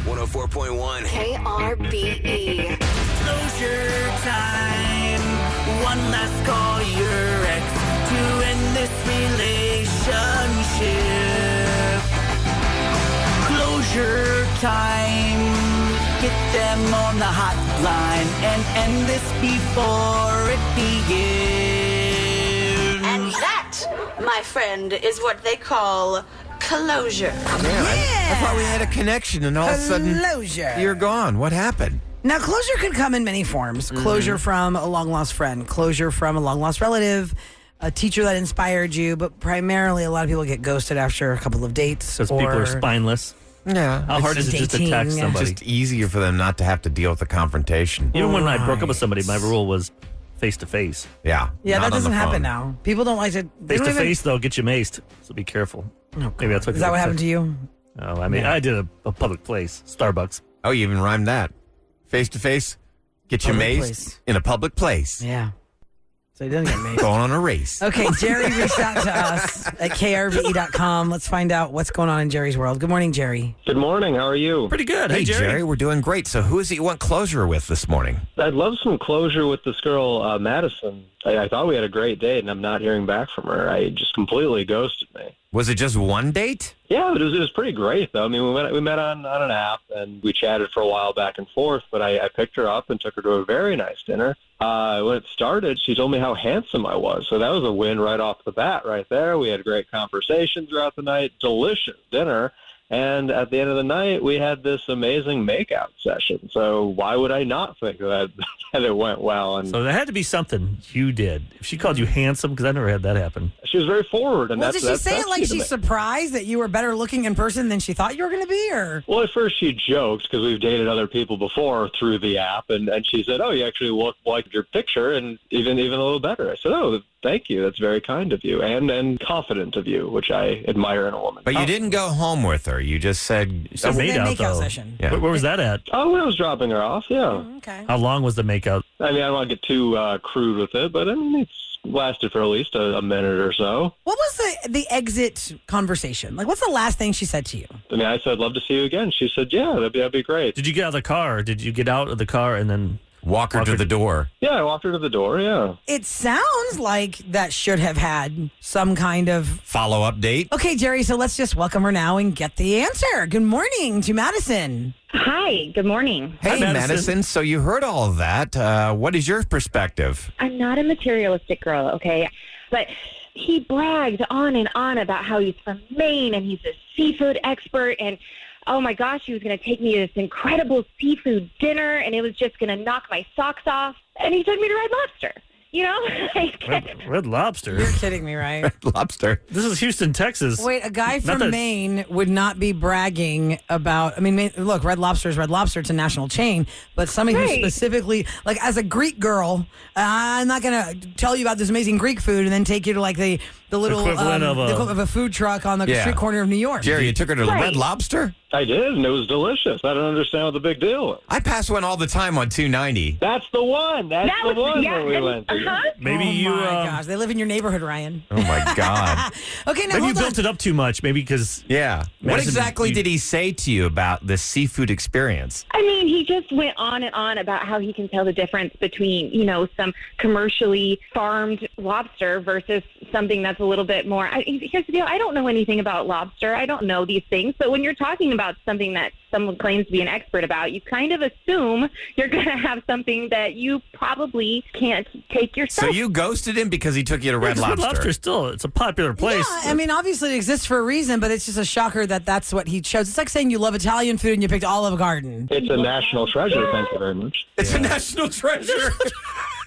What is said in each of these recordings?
104.1 KRBE. Closure time. One last call your ex to end this relationship. Closure time. Get them on the hotline and end this before it begins. And that, my friend, is what they call closure. I thought we had a connection, and all of a sudden, Closure. you're gone. What happened? Now, closure could come in many forms. Closure from a long-lost friend, closure from a long-lost relative, a teacher that inspired you, but primarily a lot of people get ghosted after a couple of dates. Because people are spineless. Yeah. How hard is it just to dating. text somebody? Just easier for them not to have to deal with the confrontation. Even when I broke up with somebody, my rule was face-to-face. Yeah. Yeah, not that on the doesn't happen phone. now. People don't like to. they don't even- Face-to-face, though, get you maced. So be careful. Maybe that's what Is that what happened to you? Oh, I mean, I did a public place, Starbucks. Oh, you even rhymed that. Face to face, get you Public maced place. in a public place. Yeah. So he doesn't get made. Going on a race. Okay, Jerry reached out to us at krve.com. Let's find out what's going on in Jerry's world. Good morning, Jerry. Good morning. How are you? Pretty good. Hey, Jerry, we're doing great. So who is it you want closure with this morning? I'd love some closure with this girl, Madison. I thought we had a great date, and I'm not hearing back from her. I just completely ghosted me. Was it just one date? Yeah, but it was pretty great, though. I mean, we met on an app, and we chatted for a while back and forth, but I picked her up and took her to a very nice dinner. When it started, she told me how handsome I was, so that was a win right off the bat right there. We had great conversation throughout the night, delicious dinner, and at the end of the night, we had this amazing makeout session. So why would I not think that it went well? And So there had to be something you did. If she called you handsome, because I never had that happen. she was very forward, and Well, that's did she say that's it like key to she's me. surprised that you were better looking in person than she thought you were going to be? Or Well, at first she joked because we've dated other people before through the app, and she said, "Oh, you actually look like your picture, and even a little better." I said, "Oh, thank you. That's very kind of you, and confident of you, which I admire in a woman." But you didn't go home with her. You just said, You said was it made a out, makeout though. session? Yeah. Where was that at? Oh, when I was dropping her off, yeah. Okay. How long was the makeout? I mean, I don't want to get too crude with it, but I mean, it's lasted for at least a minute or so. What was the exit conversation? Like, what's the last thing she said to you? I mean, I said, "Love to see you again." She said, "Yeah, that'd be great." Did you get out of the car? Did you get out of the car and then... walk her to the door. Yeah, I walked her to the door. Yeah. It sounds like that should have had some kind of. Follow-up date? Okay, Jerry, so let's just welcome her now and get the answer. Good morning to Madison. Hi, good morning. Hey, Madison. Madison. So you heard all of that. What is your perspective? I'm not a materialistic girl, okay? But he bragged on and on about how he's from Maine and he's a seafood expert, and oh my gosh, he was going to take me to this incredible seafood dinner, and it was just going to knock my socks off. And he took me to Red Lobster. You know, like, Red Lobster? You're kidding me, right? Lobster. This is Houston, Texas. Wait, a guy Not from that- Maine would not be bragging about. I mean, look, Red Lobster is Red Lobster. It's a national chain. But somebody who Right. specifically, like, as a Greek girl, I'm not going to tell you about this amazing Greek food and then take you to, like, the little Equivalent of a- the equivalent of a food truck on the Yeah. street corner of New York. Jerry, you took her to the Right. Red Lobster? I did, and it was delicious. I don't understand what the big deal is. I pass one all the time on 290. That's the one. That's that the was, one yeah, where we and- went to. uh-huh. Maybe oh you... my gosh, they live in your neighborhood, Ryan. Oh, my God. Okay, now Maybe you hold on. built it up too much. Maybe because... Yeah. What Madison, exactly you- did he say to you about the seafood experience? I mean, he just went on and on about how he can tell the difference between, you know, some commercially farmed lobster versus something that's a little bit more. Here's the deal. I don't know anything about lobster. I don't know these things. But when you're talking about something that someone claims to be an expert about, you kind of assume you're going to have something that you probably can't take So yourself. you ghosted him because he took you to Red Red Lobster. Lobster still, it's a popular place. Yeah, I mean, obviously it exists for a reason, but it's just a shocker that that's what he chose. It's like saying you love Italian food and you picked Olive Garden. It's a national treasure. Thank you very much. It's a national treasure.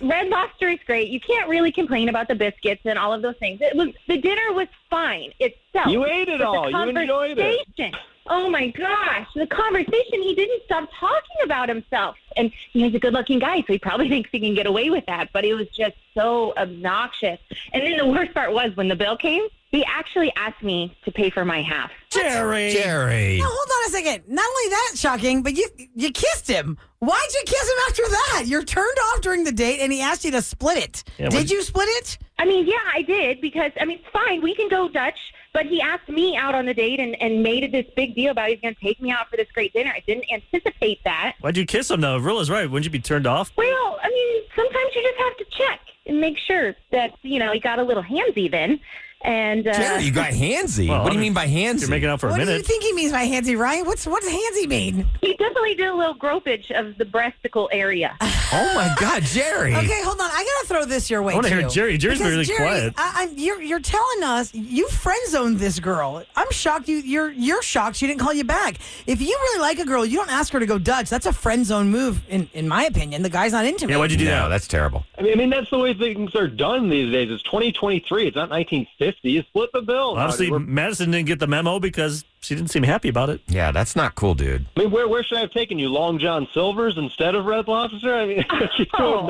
Red Lobster is great. You can't really complain about the biscuits and all of those things. The dinner was fine itself. You ate it But all. the You enjoyed it. conversation- Oh my gosh, the conversation, he didn't stop talking about himself. And he's a good-looking guy, so he probably thinks he can get away with that. But it was just so obnoxious. And then the worst part was when the bill came, he actually asked me to pay for my half. Jerry. Jerry. Now, hold on a second. Not only that, shocking, but you kissed him. Why'd you kiss him after that? You're turned off during the date, and he asked you to split it. Yeah, Did you split it? I mean, yeah, I did because, I mean, it's fine. We can go Dutch. But he asked me out on the date and made it this big deal about he's going to take me out for this great dinner. I didn't anticipate that. Why'd you kiss him, though? Rula's right. Wouldn't you be turned off? Well, I mean, sometimes you just have to check and make sure that, he got a little handsy then. And Jerry, you got handsy. Well, What do you mean by handsy? You're making out for What a do minute. you think he means by handsy, Ryan? What's handsy mean? he definitely did a little gropage of the breasticle area. Oh my God, Jerry. Okay, hold on. I gotta throw this your way. I wanna too. hear Jerry. Jerry's Because really Jerry, quiet. You're telling us you friend zoned this girl. I'm shocked. You're shocked she didn't call you back. If you really like a girl, you don't ask her to go Dutch. That's a friend zone move, in my opinion. The guy's not into me. Yeah, why'd you do No, that? that's terrible. I mean, that's the way things are done these days. It's 2023. It's not 1950. You split the bill. Obviously, Madison didn't get the memo because she didn't seem happy about it. Yeah, that's not cool, dude. I mean, where should I have taken you? Long John Silver's instead of Red Lobster? I mean, she's doing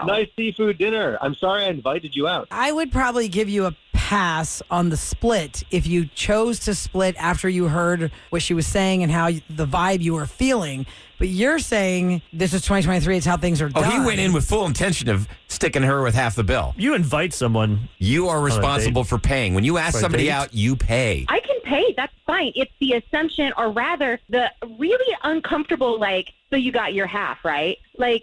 nice seafood dinner. I'm sorry I invited you out. I would probably give you a pass on the split if you chose to split after you heard what she was saying and how the vibe you were feeling. But you're saying this is 2023. It's how things are Oh, done. he went in with full intention of sticking her with half the bill. You invite someone. You are responsible for paying. When you ask For a somebody date? out, you pay. I can pay. That's fine. It's the assumption, or rather, the really uncomfortable, so you got your half, right?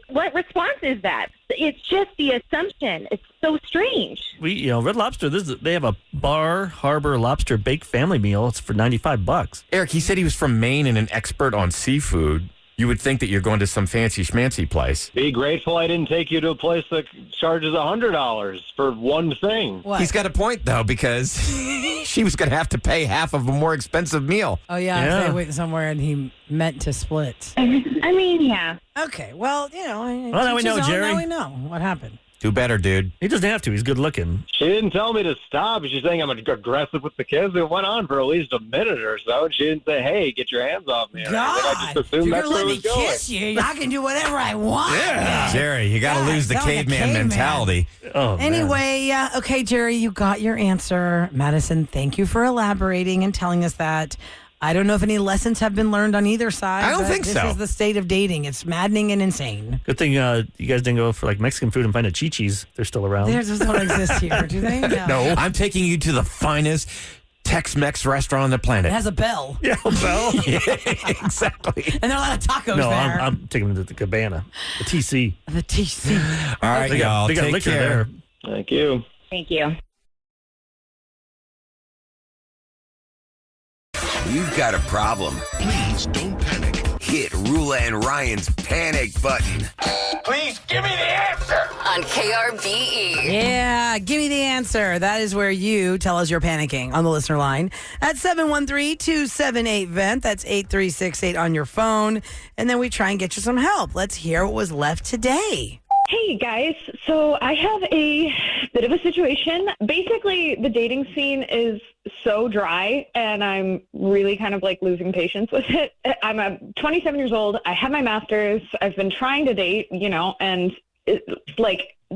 What response is that? It's just the assumption. It's so strange. Red Lobster, they have a Bar Harbor Lobster Bake Family Meal. It's for $95. Eric, he said he was from Maine and an expert on seafood. You would think that you're going to some fancy schmancy place. Be grateful I didn't take you to a place that charges $100 for one thing. What? He's got a point, though, because she was going to have to pay half of a more expensive meal. Oh, yeah. Yeah. If they went somewhere and he meant to split. I mean, yeah. Okay. Well, Well, now we teach know, his own. Jerry. Now we know what happened. Do better, dude. He doesn't have to. He's good looking. She didn't tell me to stop. She's saying I'm aggressive with the kids. It went on for at least a minute or so, and she didn't say, hey, get your hands off me. God, I just if assumed you're that's going to where let it me was going. kiss you, I can do whatever I want. Jerry, you got to God, lose the sound like a caveman caveman. mentality. Oh, man. Anyway, okay, Jerry, you got your answer. Madison, thank you for elaborating and telling us that. I don't know if any lessons have been learned on either side. I don't but think this so. This is the state of dating. It's maddening and insane. Good thing you guys didn't go for Mexican food and find a Chi-Chi's. They're still around. Those don't exist here, do they? No, I'm taking you to the finest Tex-Mex restaurant on the planet. It has a bell. Yeah, well. Yeah, exactly. And there are a lot of tacos No, there. I'm taking them to the Cabana, the TC. The TC. All right, They got, y'all, they got take liquor care. there. Thank you. Thank you. You've got a problem. Please don't panic. Hit Roula and Ryan's panic button. On KRBE. Yeah, give me the answer. That is where you tell us you're panicking on the listener line at 713-278-VENT. That's 8368 on your phone. And then we try and get you some help. Let's hear what was left today. Hey guys, so I have a bit of a situation. Basically, the dating scene is so dry and I'm really kind of losing patience with it. I'm 27 years old. I have my master's. I've been trying to date, and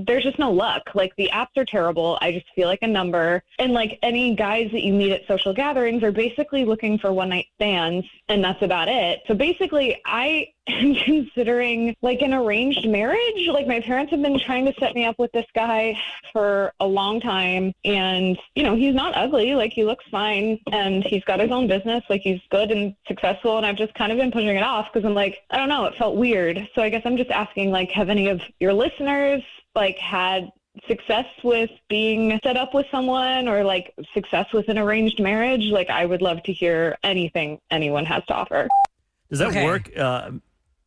there's just no luck. The apps are terrible. I just feel like a number. And any guys that you meet at social gatherings are basically looking for one night stands, and that's about it. So basically, I am considering an arranged marriage. My parents have been trying to set me up with this guy for a long time, and he's not ugly. He looks fine, and he's got his own business. He's good and successful, and I've just kind of been pushing it off because I'm I don't know, it felt weird. So I guess I'm just asking, have any of your listeners had success with being set up with someone or success with an arranged marriage? I would love to hear anything anyone has to offer. Does that Okay. work in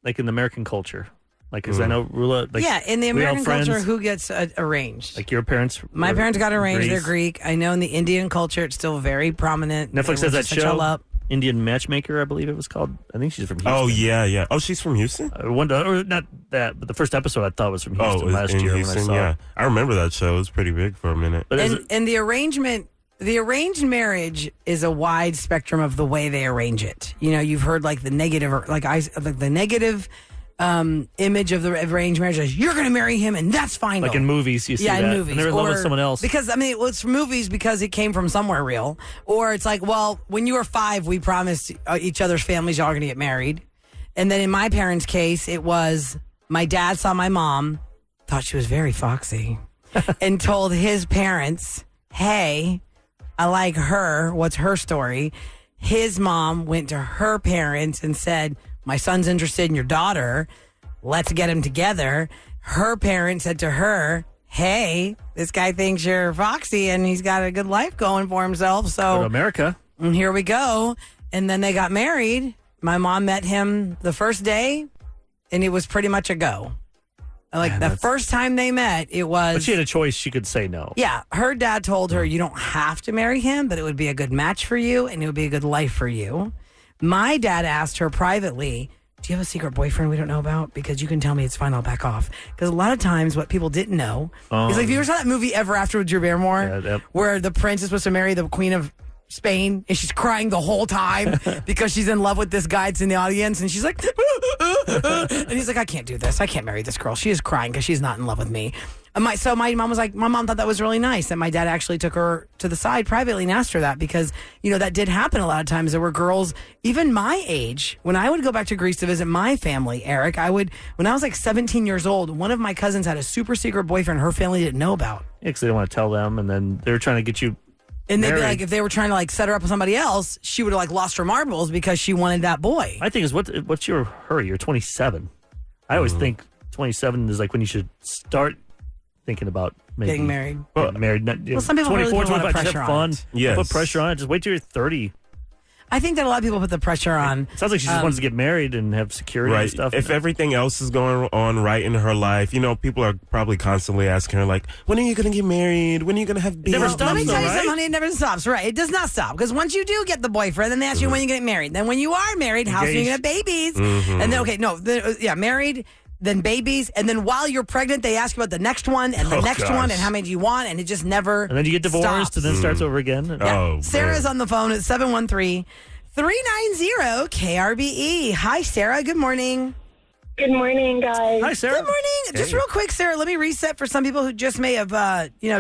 the American culture? Because I know Roula, yeah, in the we all American culture, friends, who gets arranged? your parents. My were parents got arranged. They're Greece. Greek. I know in the Indian culture, it's still very prominent. Netflix has Which that is such a show, love. Indian Matchmaker, I believe it was called. I think she's from Houston. Oh, yeah. Oh, she's from Houston? Or not that, but the first episode I thought was from Houston it was last in year Houston, when I saw yeah. it. I remember that show. It was pretty big for a minute. But And the arranged marriage is a wide spectrum of the way they arrange it. You've heard the negative, the negative image of the arranged marriage is you're going to marry him and that's fine. in movies, you see yeah, that. in movies. And they're in love with Or- someone else. Because, it's movies because it came from somewhere real. Or it's when you were 5, we promised each other's families y'all are going to get married. And then in my parents' case, it was my dad saw my mom, thought she was very foxy, and told his parents, hey, I like her. What's her story? His mom went to her parents and said, my son's interested in your daughter. Let's get him together. Her parents said to her, hey, this guy thinks you're foxy and he's got a good life going for himself. So Go to America. And here we go. And then they got married. My mom met him the first day, and it was pretty much a go. Like the first time they met, it was. But she had a choice. She could say no. Yeah. Her dad told her, you don't have to marry him, but it would be a good match for you, and it would be a good life for you. My dad asked her privately, do you have a secret boyfriend we don't know about? Because you can tell me it's fine, I'll back off. Because a lot of times what people didn't know is like, if you ever saw that movie Ever After with Drew Barrymore, where the prince is supposed to marry the queen of Spain and she's crying the whole time because she's in love with this guy that's in the audience, and she's like, and he's like, I can't do this. I can't marry this girl. She is crying because she's not in love with me. So my mom was like, my mom thought that was really nice that my dad actually took her to the side privately and asked her that, because, you know, that did happen a lot of times. There were girls, even my age, when I would go back to Greece to visit my family, Eric, when I was like 17 years old, one of my cousins had a super secret boyfriend her family didn't know about. Yeah, because they didn't want to tell them, and then they were trying to get you And they'd be married. like, if they were trying to like set her up with somebody else, she would have like lost her marbles because she wanted that boy. I think is what's your hurry? You're 27. I always think 27 is like when you should start thinking about maybe Getting married. Getting married. Well, some people really put a lot of 25, just pressure have on fun. it. Yes. Put pressure on it. Just wait till you're 30. I think that a lot of people put the pressure on. It sounds like she just wants to get married and have security and stuff. If everything else is going on right in her life, you know, people are probably constantly asking her, like, when are you going to get married? When are you going to have babies? never Let stops me though, tell you right? something, honey. It never stops. Right. It does not stop. Because once you do get the boyfriend, then they ask you when you get married. Then when you are married, how soon are you going to have babies? And then, married, then babies. And then while you're pregnant, they ask you about the next one and the next one and how many do you want. And it just never And then you get divorced stops. and then it starts over again. Yeah. Oh, Sarah's man. on the phone at 713-390 KRBE. Hi, Sarah. Good morning. Good morning, guys. Hi, Sarah. Good morning. Just real quick, Sarah, let me reset for some people who just may have,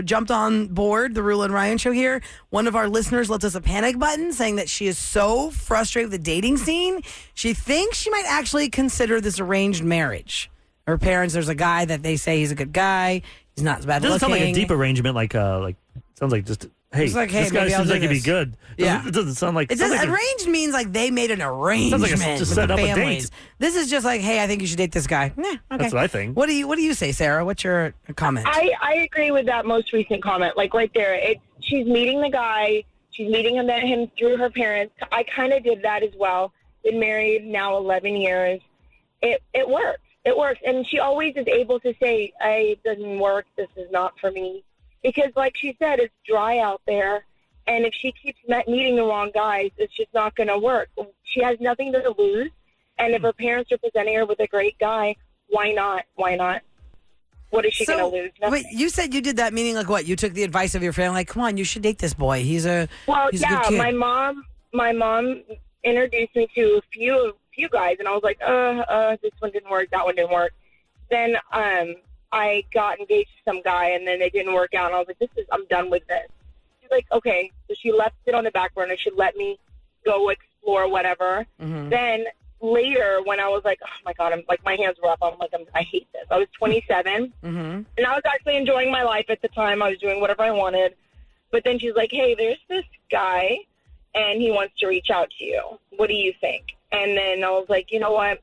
jumped on board the Roula and Ryan show here. One of our listeners left us a panic button saying that she is so frustrated with the dating scene. She thinks she might actually consider this arranged marriage. Her parents, there's a guy that they say he's a good guy. He's not as bad It doesn't looking. sound like a deep arrangement. Sounds like just hey, It's like, hey, this guy maybe I'll seems do like he'd be this. good. Yeah. It doesn't sound like It sounds does, like a- arranged means like they made an arrangement just with set the up a date. families. This is just like, hey, I think you should date this guy. Okay. That's what I think. What do you say, Sarah? What's your comment? I agree with that most recent comment. Like right there, she's meeting the guy. She's meeting him through her parents. I kind of did that as well. Been married now 11 years. It works. It works. And she always is able to say, hey, it doesn't work. This is not for me. Because like she said, it's dry out there. And if she keeps meeting the wrong guys, it's just not going to work. She has nothing to lose. And if her parents are presenting her with a great guy, why not? Why not? What is she going to lose? Nothing. Wait, you said you did that, meaning like what? You took the advice of your family, like, come on, you should date this boy. He's a good kid. my mom introduced me to a few guys, and I was like, this one didn't work, that one didn't work. Then I got engaged to some guy, and then it didn't work out, and I was like, I'm done with this. She's like, okay, so she left it on the back burner. She let me go explore whatever. Then later, when I was like, oh my God, I'm like, my hands were up. I'm like, I hate this. I was 27, and I was actually enjoying my life at the time. I was doing whatever I wanted. But then she's like, hey, there's this guy, and he wants to reach out to you. What do you think? And then I was like, you know what?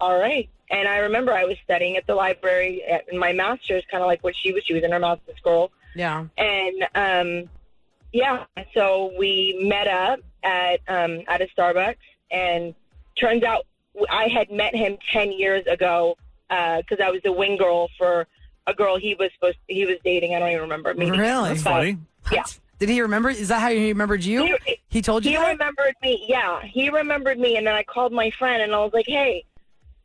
All right. And I remember I was studying at the library in my master's, kind of like what she was. She was in her master's school. Yeah. And, so we met up at a Starbucks, and turns out I had met him 10 years ago because I was the wing girl for a girl he was dating. I don't even remember. Maybe Really? That's funny. Yeah. Did he remember? Is that how he remembered you? He told you He that? remembered me. Yeah, he remembered me. And then I called my friend, and I was like, hey,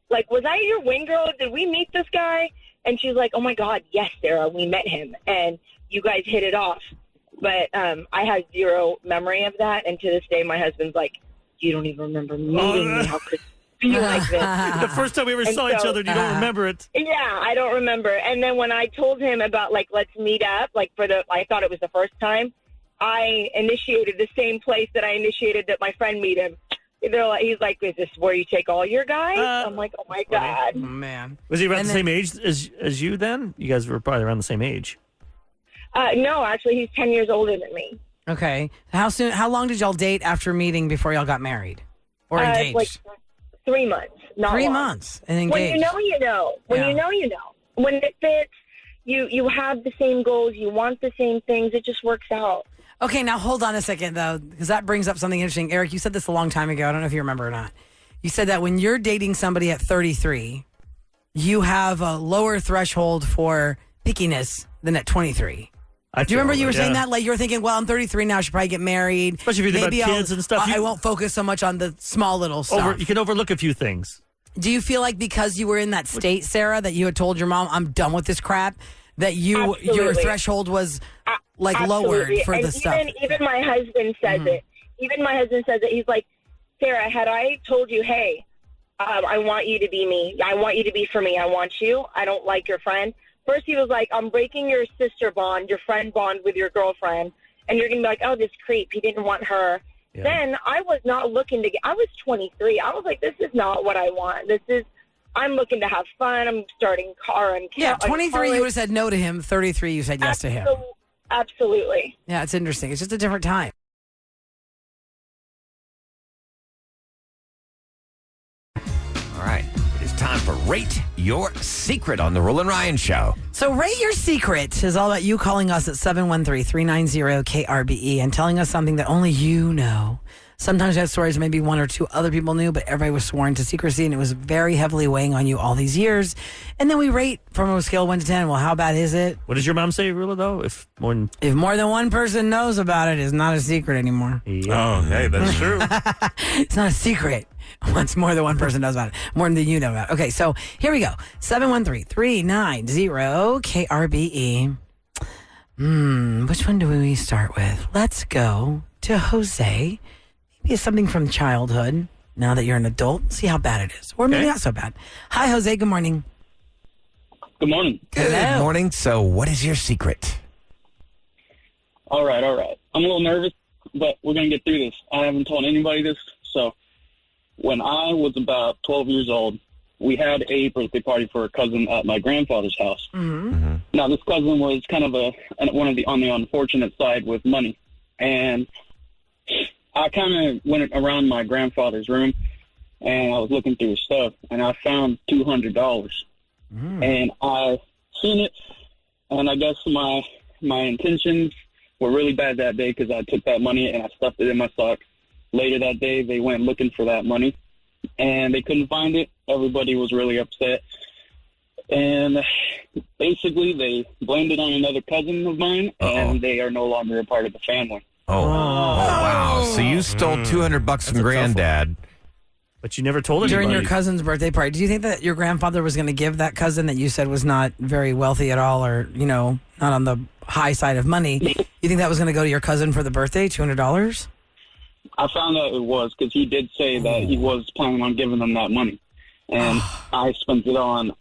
like, was I your wing girl? Did we meet this guy? And she's like, oh, my God, yes, Sarah, we met him. And you guys hit it off. But I have zero memory of that. And to this day, my husband's like, you don't even remember meeting me. How could you be like this? The first time we ever saw each other, you don't remember it. Yeah, I don't remember. And then when I told him about, like, let's meet up, like, I thought it was the first time, I initiated the same place that I initiated that my friend meet him. He's like, is this where you take all your guys? I'm like, oh, my God. Oh, man. Was he around the same age as you then? You guys were probably around the same age. No, actually, he's 10 years older than me. Okay. How long did y'all date after meeting before y'all got married? Or engaged? Like 3 months. Not 3 long. months and engaged. When you know, you know. When you know, you know. When it fits, you have the same goals, you want the same things, it just works out. Okay, now hold on a second, though, because that brings up something interesting. Eric, you said this a long time ago. I don't know if you remember or not. You said that when you're dating somebody at 33, you have a lower threshold for pickiness than at 23. Do you remember you were saying that? Like, you were thinking, well, I'm 33 now, I should probably get married. Especially if you think about kids and stuff. I won't focus so much on the small little stuff. You can overlook a few things. Do you feel like because you were in that state, Sarah, that you had told your mom, I'm done with this crap, that your threshold was like lowered for the stuff? Even my husband says it. Even my husband says it. He's like, Sarah, had I told you, hey, I want you to be me. I want you to be for me. I want you. I don't like your friend. First, he was like, I'm breaking your sister bond, your friend bond with your girlfriend. And you're going to be like, oh, this creep. He didn't want her. Yeah. Then I was not looking to I was 23. I was like, this is not what I want. I'm looking to have fun. I'm starting car and yeah, 23, you would have said no to him. 33, you said yes to him. Absolutely. Yeah, it's interesting. It's just a different time. All right. It is time for Rate Your Secret on the Roula and Ryan Show. So Rate Your Secret is all about you calling us at 713-390-KRBE and telling us something that only you know. Sometimes you have stories maybe one or two other people knew, but everybody was sworn to secrecy, and it was very heavily weighing on you all these years. And then we rate from a scale of 1 to 10. Well, how bad is it? What does your mom say, Roula, though? If more than one person knows about it, it's not a secret anymore. Yeah. Oh, hey, that's true. It's not a secret once more than one person knows about it. More than you know about it. Okay, so here we go. 713-390-KRBE. Which one do we start with? Let's go to Jose. Maybe it's something from childhood. Now that you're an adult, see how bad it is. Or maybe not so bad. Hi, Jose. Good morning. Good morning. Good morning. So what is your secret? All right. I'm a little nervous, but we're going to get through this. I haven't told anybody this. So when I was about 12 years old, we had a birthday party for a cousin at my grandfather's house. Mm-hmm. Now, this cousin was kind of on the unfortunate side with money. And I kind of went around my grandfather's room, and I was looking through his stuff, and I found $200. And I seen it, and I guess my intentions were really bad that day because I took that money and I stuffed it in my sock. Later that day, they went looking for that money, and they couldn't find it. Everybody was really upset. And basically, they blamed it on another cousin of mine, and they are no longer a part of the family. Oh, wow. So you stole $200 from Granddad. But you never told anybody. During your cousin's birthday party. Do you think that your grandfather was going to give that cousin that you said was not very wealthy at all, or, not on the high side of money, you think that was going to go to your cousin for the birthday, $200? I found out it was because he did say that he was planning on giving them that money. And I spent it on,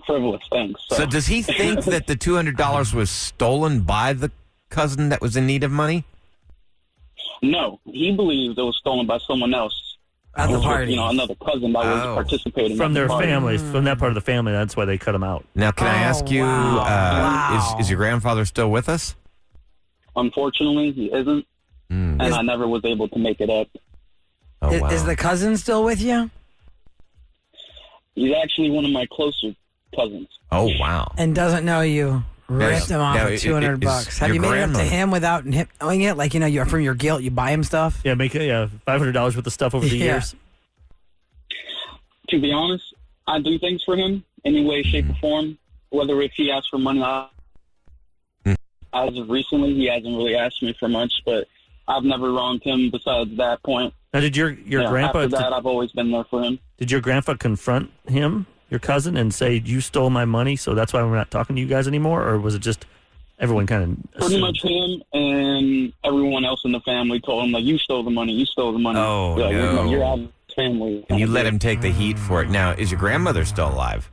frivolous things. So does he think that the $200 was stolen by the cousin that was in need of money? No, he believes it was stolen by someone else. At the party. Another cousin that was participating. From their family, from that part of the family, that's why they cut him out. Now, can I ask you, is your grandfather still with us? Unfortunately, he isn't. And I never was able to make it up. Oh, wow. Is the cousin still with you? He's actually one of my closer cousins. Oh, wow. And doesn't know you. Ripped him off with $200. Have you made it up to him without him knowing it? Like, you're from your guilt, you buy him stuff? Yeah, make it $500 worth of stuff over the years. To be honest, I do things for him any way, shape, or form. Whether if he asks for money, as of recently, he hasn't really asked me for much, but I've never wronged him besides that point. Now, did your grandpa... After that, I've always been there for him. Did your grandpa confront him, your cousin, and say, you stole my money, so that's why we're not talking to you guys anymore? Or was it just everyone kind of Pretty much him and everyone else in the family told him, like, you stole the money, you stole the money. Oh, like, no. You're out of the family. And you let him take the heat for it. Now, is your grandmother still alive?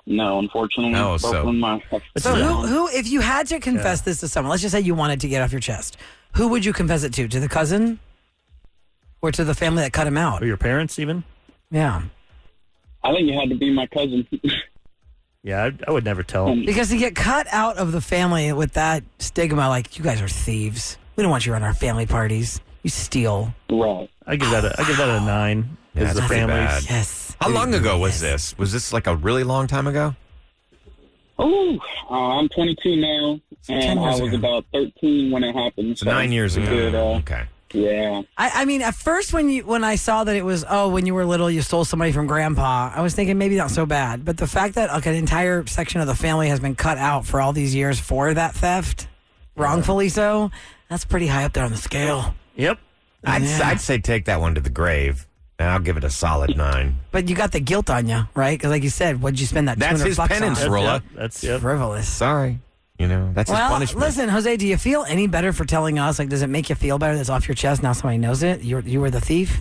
No, unfortunately. No, So who, if you had to confess this to someone, let's just say you wanted to get off your chest, who would you confess it to? To the cousin? Or to the family that cut him out? Or your parents, even? Yeah. I think it had to be my cousin. Yeah, I would never tell him. Because to get cut out of the family with that stigma, like, you guys are thieves. We don't want you around our family parties. You steal. Right. I give that a 9. Yeah, Because the that's pretty families. bad. Yes. How long ago was this? Was this like a really long time ago? Oh, I'm 22 now, 10 and I years was ago. about 13 when it happened. So 9 years ago. Good, Okay. yeah. I mean, at first when I saw that it was, when you were little, you stole somebody from grandpa, I was thinking maybe not so bad. But the fact that like an entire section of the family has been cut out for all these years for that theft, wrongfully so, that's pretty high up there on the scale. Yep. I'd say take that one to the grave, and I'll give it a solid 9. But you got the guilt on you, right? Because like you said, what'd you spend that That's $200 his penance, on? Rolla. That's frivolous. Sorry. You know, that's his Well, punishment. listen, Jose, do you feel any better for telling us? Like, does it make you feel better that's off your chest now somebody knows it? You were the thief?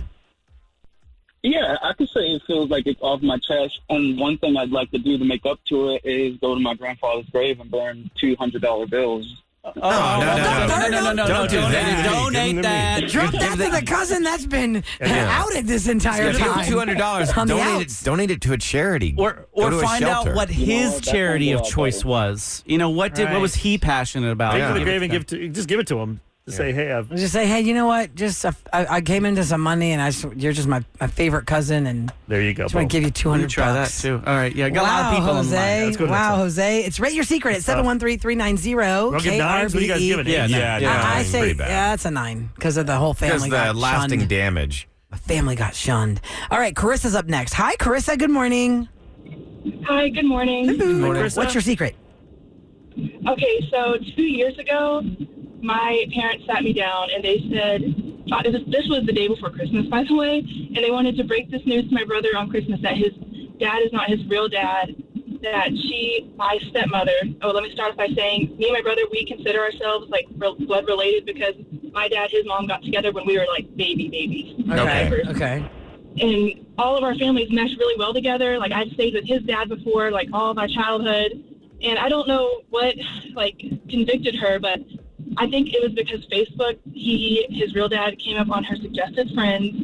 Yeah, I could say it feels like it's off my chest. And one thing I'd like to do to make up to it is go to my grandfather's grave and burn $200 bills. No. Don't do that. Donate that. Drop that to the cousin that's been outed this entire Give him time. $200. On the outs. Donate it to a charity. Or Go to a find out shelter. what his charity of choice was. You know, what was he passionate about? Take it to the grave and just give it to him. Just say, hey, Just say, hey, you know what? Just I came into some money, and you're just my favorite cousin, and there you go. just want to give you $200. Try that too. All right, yeah, got a lot of people Jose. in mind. Let's go to the Wow, next Jose. It's Rate Your Secret at 713-390-KRBE. We'll give 9s. What do you guys give it? I say, pretty bad. yeah, that's a 9 because of the whole Because family the got lasting shunned. damage. The family got shunned. All right, Carissa's up next. Hi, Carissa. Good morning. Hi, good morning. What's your secret? Okay, so 2 years ago, my parents sat me down and they said, this was the day before Christmas, by the way, and they wanted to break this news to my brother on Christmas that his dad is not his real dad, that my stepmother, let me start off by saying, me and my brother, we consider ourselves like blood related because my dad, his mom got together when we were like babies. Okay. And all of our families meshed really well together. Like I'd stayed with his dad before, like all of my childhood. And I don't know what like convicted her, but I think it was because Facebook, his real dad came up on her suggested friends,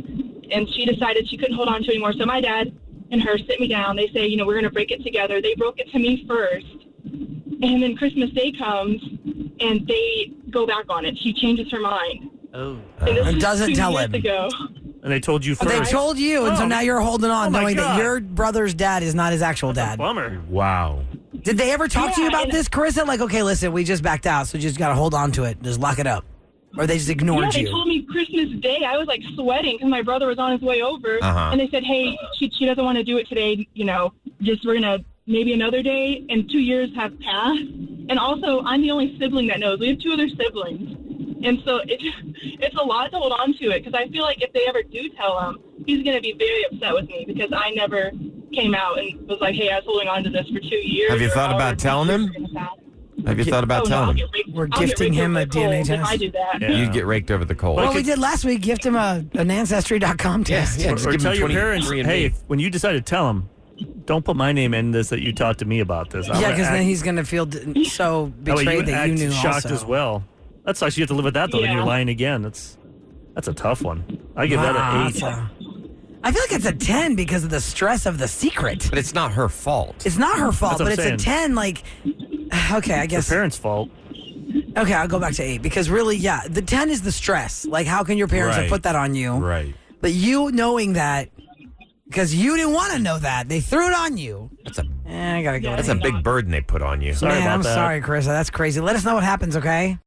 and she decided she couldn't hold on to it anymore. So my dad and her sit me down. They say, we're going to break it together. They broke it to me first. And then Christmas Day comes, and they go back on it. She changes her mind. Oh. And doesn't tell him. Ago. And they told you first. They told you, and so now you're holding on, knowing that your brother's dad is not his actual dad. Bummer. Wow. Did they ever talk to you about this, Carissa? Like, okay, listen, we just backed out, so you just got to hold on to it. Just lock it up. Or they just ignored They you? told me Christmas Day. I was like sweating because my brother was on his way over. And they said, hey, she doesn't want to do it today. Just we're going to maybe another day. And 2 years have passed. And also, I'm the only sibling that knows. We have 2 other siblings. And so it's a lot to hold on to it because I feel like if they ever do tell him, he's going to be very upset with me because I never came out and was like, hey, I was holding on to this for 2 years. Have you thought about telling him? Have you thought about telling him? We're gifting him a DNA test. If I do that. Yeah. You'd get raked over the coals. Well, we did last week. Gift him an Ancestry.com test. Yeah, just Or give tell him your 20 parents, hey, when you decide to tell them, don't put my name in this that you talked to me about this. Yeah, because then he's going to feel so betrayed that you knew shocked also. as well. That sucks. You have to live with that, though. Then you're lying again. That's a tough one. I give that an 8. I feel like it's a 10 because of the stress of the secret. But it's not her fault. It's not her fault, That's what but I'm it's saying. a 10. Like, okay, I guess. It's her parents' fault. Okay, I'll go back to 8 because really, yeah, the 10 is the stress. Like, how can your parents have put that on you? Right. But you knowing that, because you didn't want to know that, they threw it on you. I gotta go. That's a big burden they put on you. Man, I'm sorry, Carissa. That's crazy. Let us know what happens, okay?